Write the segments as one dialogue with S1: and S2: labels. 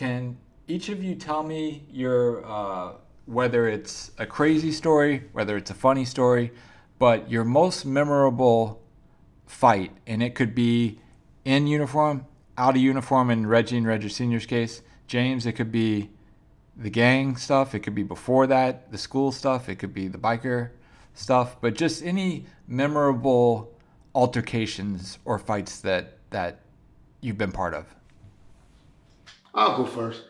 S1: can each of you tell me your, whether it's a crazy story, whether it's a funny story, but your most memorable fight, and it could be in uniform, out of uniform in Reggie and Reggie Sr.'s case. James, it could be the gang stuff, it could be before that, the school stuff, it could be the biker stuff, but just any memorable altercations or fights that you've been part of.
S2: I'll go first.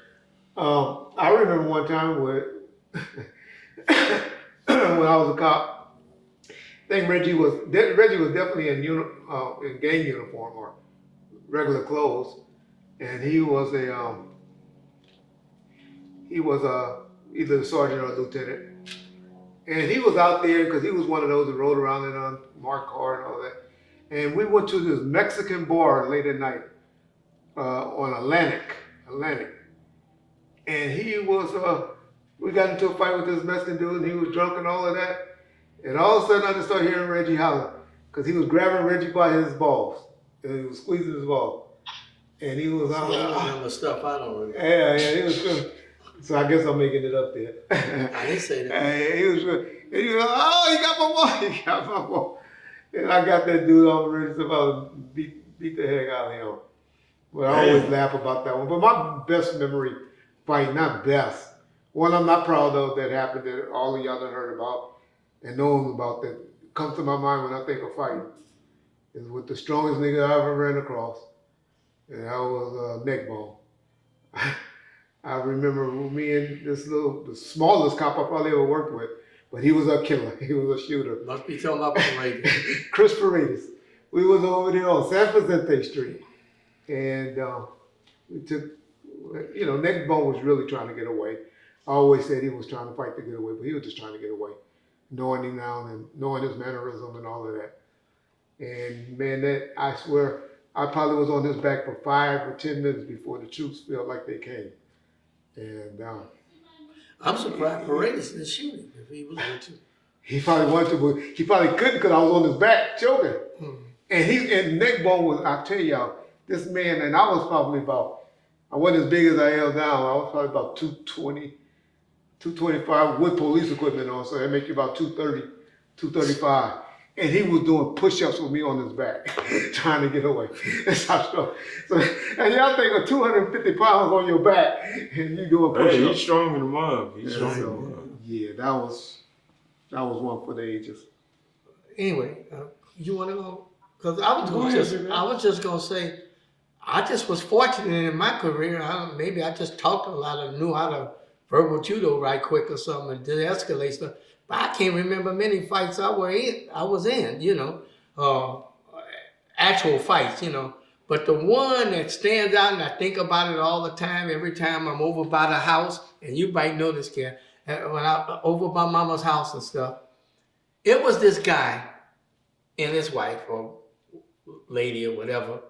S2: I remember one time when when I was a cop. I think Reggie was definitely in gang uniform or regular clothes, and he was either a sergeant or a lieutenant, and he was out there because he was one of those that rode around in a marked car and all that. And we went to this Mexican bar late at night on Atlantic. And he was, we got into a fight with this Mexican dude, and he was drunk and all of that. And all of a sudden, I just started hearing Reggie holler, because he was grabbing Reggie by his balls. And he was squeezing his balls. And he was
S3: I remember stuff I don't remember.
S2: Yeah, he was good. So I guess I'm making it up there.
S3: I didn't say that.
S2: He was good. And he was like, oh, he got my ball, he got my ball. And I got that dude all ready to beat the heck out of him. But I always laugh about that one. But my best memory fight, not best, one I'm not proud of that happened that all of y'all done heard about and known about that comes to my mind when I think of fighting is with the strongest nigga I ever ran across. And that was neckbone. I remember me and the smallest cop I probably ever worked with, but he was a killer. He was a shooter.
S3: Must be talking about Paredes.
S2: Chris Paredes. We was over there on San Vicente Street. And we took, neckbone was really trying to get away. I always said he was trying to fight to get away, but he was just trying to get away. Knowing him now and knowing his mannerism and all of that. And man, I swear, I probably was on his back for 5 or 10 minutes before the troops felt like they came. And
S3: I'm surprised Paredes didn't shoot him if he was with you.
S2: He probably wanted to, but he probably couldn't because I was on his back choking. And neckbone was, I tell y'all, this man, and I was probably I wasn't as big as I am now. I was probably about 220, 225 with police equipment on, so that make you about 230, 235. And he was doing push-ups with me on his back, trying to get away. That's how strong. So, and y'all think of 250 pounds on your back, and you doing push-ups.
S4: Hey, he's strong in the mug. He's strong in the mug.
S2: Yeah, that was one for the ages.
S3: Anyway, you want to go? Because I was just gonna say, I just was fortunate in my career. Maybe I just talked a lot and knew how to verbal judo right quick or something and de-escalate stuff. But I can't remember many fights I was in, actual fights, But the one that stands out, and I think about it all the time, every time I'm over by the house, and you might know this, Ken, when I'm over by Mama's house and stuff, it was this guy and his wife or lady or whatever,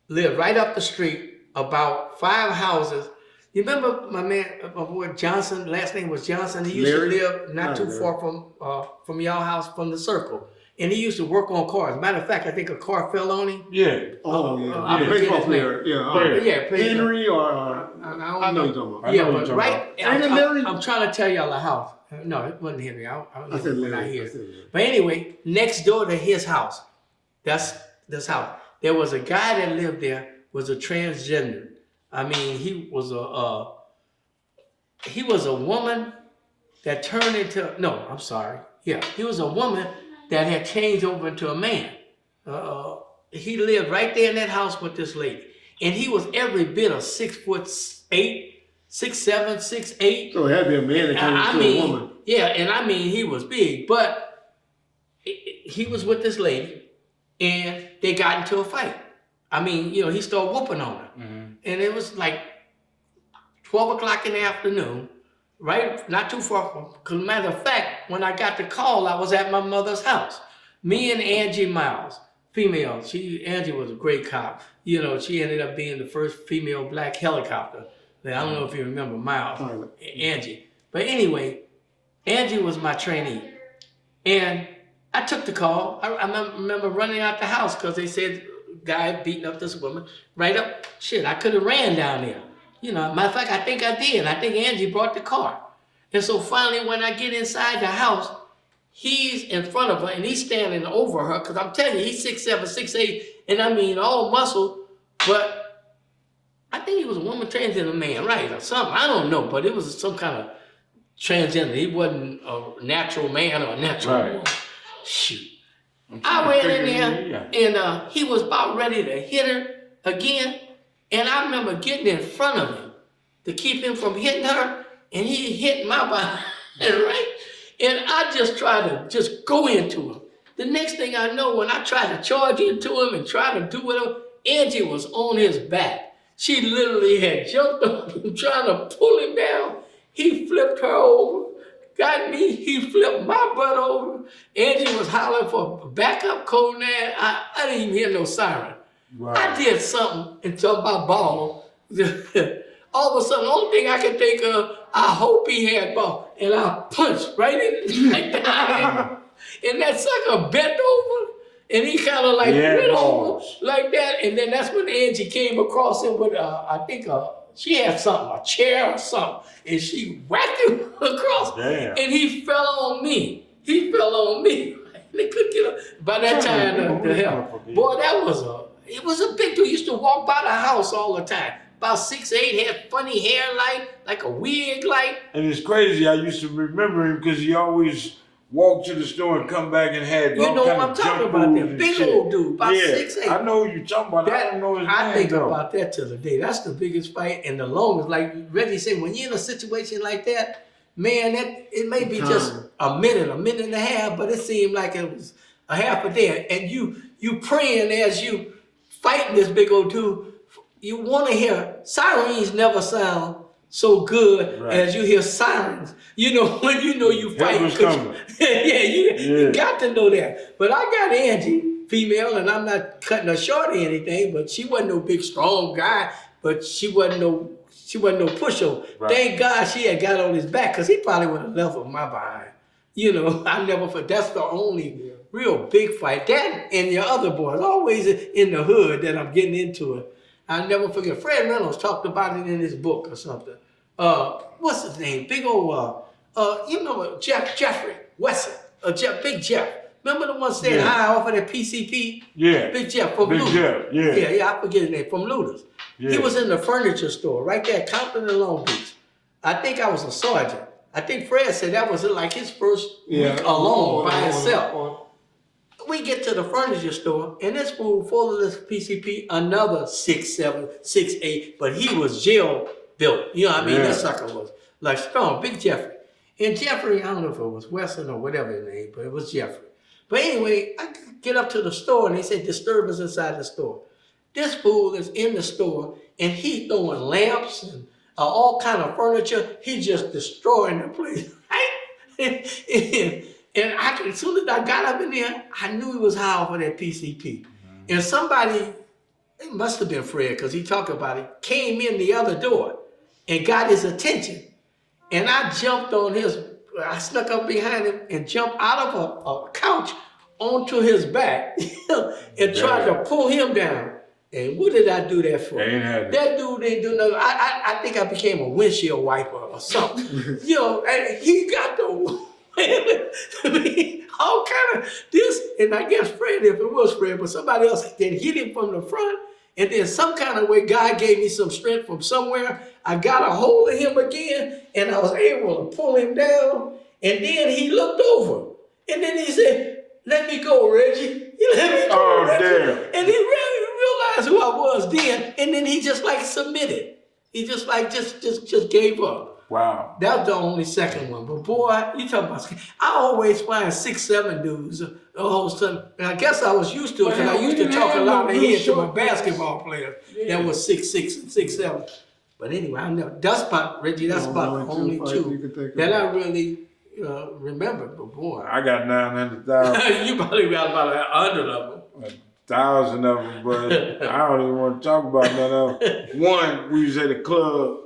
S3: lived right up the street, about 5 houses. You remember my boy Johnson, last name was Johnson, he used to live not too far from y'all house, from the Circle. And he used to work on cars. Matter of fact, I think a car fell on him.
S4: Yeah.
S2: Baseball player. Henry or I know you're talking about.
S3: Yeah, but right, I'm trying to tell y'all the house. No, it wasn't Henry. I said Larry. But anyway, next door to his house, that's this house. There was a guy that lived there, was a transgender. I mean, he was a woman that turned into, he was a woman that had changed over into a man. He lived right there in that house with this lady. And he was every bit of 6'8", 6'7", 6'8".
S2: So it had to be a man that turned into a woman.
S3: Yeah, and I mean, he was big, but he was with this lady and they got into a fight. I mean, he started whooping on her. Mm-hmm. And it was like 12 o'clock in the afternoon, right? Not too far from, because matter of fact, when I got the call, I was at my mother's house. Me and Angie Miles, female. Angie was a great cop. She ended up being the first female black helicopter. I don't know if you remember Miles, Angie. But anyway, Angie was my trainee. And I took the call. I remember running out the house because they said, guy beating up this woman right up. Shit, I could have ran down there. You know, matter of fact, I think I did. I think Angie brought the car. And so finally, when I get inside the house, he's in front of her and he's standing over her. Because I'm telling you, he's 6'7", 6'8", and I mean all muscle. But I think he was a woman transgender man, right? Or something. I don't know. But it was some kind of transgender. He wasn't a natural man or a natural woman. Shoot. I ran in there and he was about ready to hit her again. And I remember getting in front of him to keep him from hitting her. And he hit my behind, right? And I just tried to just go into him. The next thing I know, when I tried to charge into him and try to do whatever, Angie was on his back. She literally had jumped on him trying to pull him down. He flipped her over, got me, he flipped my butt over. Angie was hollering for backup code now. I didn't even hear no siren. Wow. I did something until my ball. All of a sudden, the only thing I can think of, I hope he had ball. And I punched right in like that. And that sucker bent over. And he kind of like went over like that. And then that's when Angie came across him with, I think she had something, a chair or something. And she whacked him across. Damn. And he fell on me. He fell on me. They couldn't get up. By that time, the hell. Boy, it was a big dude. He used to walk by the house all the time. About 6'8", had funny hair like a wig like.
S4: And it's crazy, I used to remember him because he always walked to the store and come back and had
S3: you know what I'm talking about, that big old dude, about 6'8".
S4: I know who you're talking about. I don't know his name.
S3: I think about that to the day. That's the biggest fight and the longest. Like Reggie said, when you're in a situation like that, man, it may be just a minute and a half, but it seemed like it was a half a day. And you praying as you fighting this big old dude. You want to hear sirens never sound so good as you hear sirens. You know when you know you fight. You got to know that. But I got Angie, female, and I'm not cutting her short or anything. But she wasn't no big strong guy. But she wasn't no pushover. Right. Thank God she had got on his back because he probably would have left with my behind. You know, I never forget. That's the only real big fight. That and your other boys always in the hood that I'm getting into it. I never forget. Fred Reynolds talked about it in his book or something. What's his name? Big old, you remember Jeffrey Wesson, Big Jeff. Remember the one staying high off of that PCP? Yeah. Big Jeff from Looters. Yeah, I forget his name, from Looters. Yeah. He was in the furniture store right there at Compton and Long Beach. I think I was a sergeant. I think Fred said that was like his first week alone by himself. We get to the furniture store, and this fool full of this PCP, another 6'7", 6'8", but he was jail built. You know what I mean? This sucker was like strong, Big Jeffrey. And Jeffrey, I don't know if it was Wesson or whatever his name, but it was Jeffrey. But anyway, I get up to the store, and they said disturbance inside the store. This fool is in the store, and he throwing lamps and all kind of furniture. He just destroying the place, right? And as soon as I got up in there, I knew he was high off of that PCP. And somebody, it must have been Fred, because he talked about it, came in the other door and got his attention. And I jumped on I snuck up behind him and jumped out of a couch onto his back and tried to pull him down. And what did I do that for? That dude didn't do nothing. I think I became a windshield wiper or something. You know, and he got the... I mean, all kind of this, and I guess Fred, if it was Fred, but somebody else then hit him from the front, and then some kind of way God gave me some strength from somewhere. I got a hold of him again, and I was able to pull him down, and then he looked over, and then he said, "Let me go, Reggie. You let me go, Reggie." Damn. And he really realized who I was then, and then he just like submitted. He just like just gave up. Wow. That was the only second one. But boy, you talking about, I always find 6'7" dudes the whole time. And I guess I was used to it because I used to talk a lot of head to my basketball players that was 6'6" and 6'7". But anyway, that's about the only two that I really remember. But boy.
S4: I got 900,000.
S3: You probably got about 100 of them.
S4: 1,000 of them, but I don't even want to talk about none of them. One, we was at a club.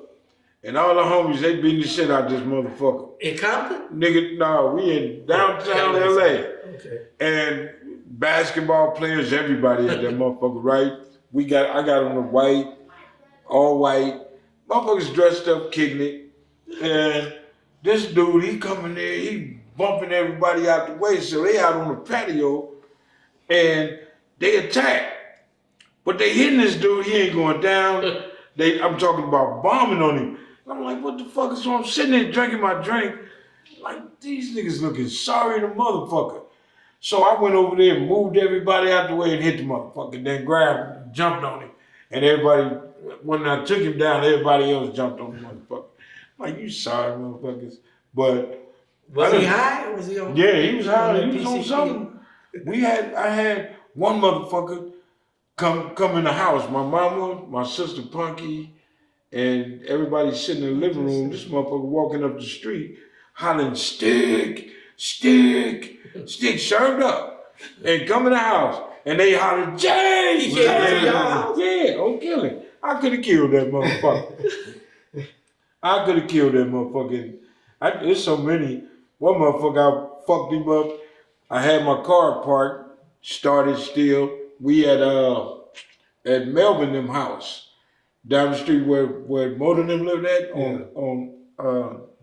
S4: And all the homies, they beating the shit out of this motherfucker.
S3: In Compton?
S4: Nigga, no, we in downtown LA. Okay. And basketball players, everybody at that motherfucker, right? I got on the white, all white. Motherfuckers dressed up, kicking it. And this dude, he coming there, he bumping everybody out the way. So they out on the patio and they attack. But they hitting this dude, he ain't going down. I'm talking about bombing on him. I'm like, what the fuck is wrong? I'm sitting there drinking my drink. Like, these niggas looking sorry the motherfucker. So I went over there and moved everybody out the way and hit the motherfucker. Then grabbed him, jumped on him. And everybody, when I took him down, everybody else jumped on the motherfucker. I'm like, you sorry motherfuckers. But
S3: was he high? Was he on?
S4: Yeah, he was high. He was on
S3: PCP?
S4: something. I had one motherfucker come in the house. My mama, my sister Punky, and everybody sitting in the living room. This motherfucker walking up the street, hollering, stick, stick, stick, served up. And come in the house. And they hollered, Jay!
S3: He came to your house?
S4: Yeah, on killing. I could have killed that motherfucker. I could have killed that motherfucker. There's so many. One motherfucker, I fucked him up. I had my car parked, started still. We at Melvin them house down the street where Motor them lived at on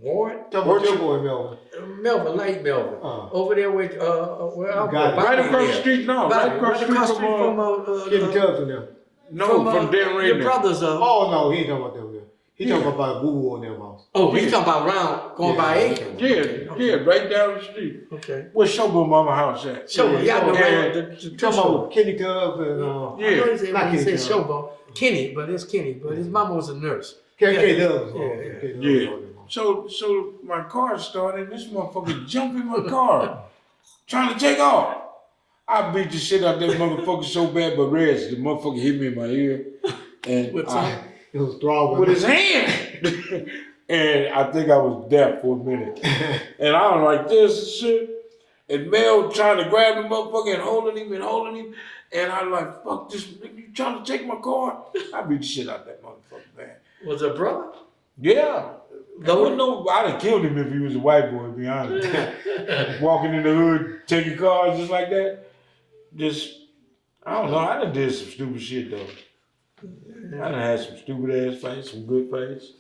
S3: Ward?
S2: Talking about your boy Melvin.
S3: Melvin, Lake Melvin. Over there with where I
S4: right across the street, no, right across the street from
S2: Kenny Tubbs and them.
S4: no, from Dan Ray.
S3: Your brothers.
S2: Oh no, he ain't talking about them there. He talking about Woo Woo on them house.
S3: Oh, he's talking about round going by Aiken.
S4: Yeah, right down the street.
S3: Okay.
S4: Where's Showboat Mama house at?
S3: Showboat, yeah, I know
S2: You talking about Kenny Tubbs and
S3: I know he said,
S2: not
S3: when he
S2: Kenny
S3: said
S2: Tubbs.
S3: Showboat. Kenny, but it's Kenny. But his mama was a nurse.
S2: K Tubbs.
S4: Yeah. So my car started, this motherfucker jumped in my car, trying to take off. I beat the shit out that motherfucker so bad, but Reg, the motherfucker hit me in my ear. And
S2: it was throbbing.
S4: with his hand. And I think I was deaf for a minute. And I was like this and shit. And Mel trying to grab the motherfucker and holding him. And I like, fuck this, you trying to take my car? I beat the shit out that motherfucker, man.
S3: Was a brother?
S4: Yeah. I'd have killed him if he was a white boy, to be honest. Walking in the hood, taking cars just like that. I don't know, I done did some stupid shit though. I done had some stupid ass fights, some good fights.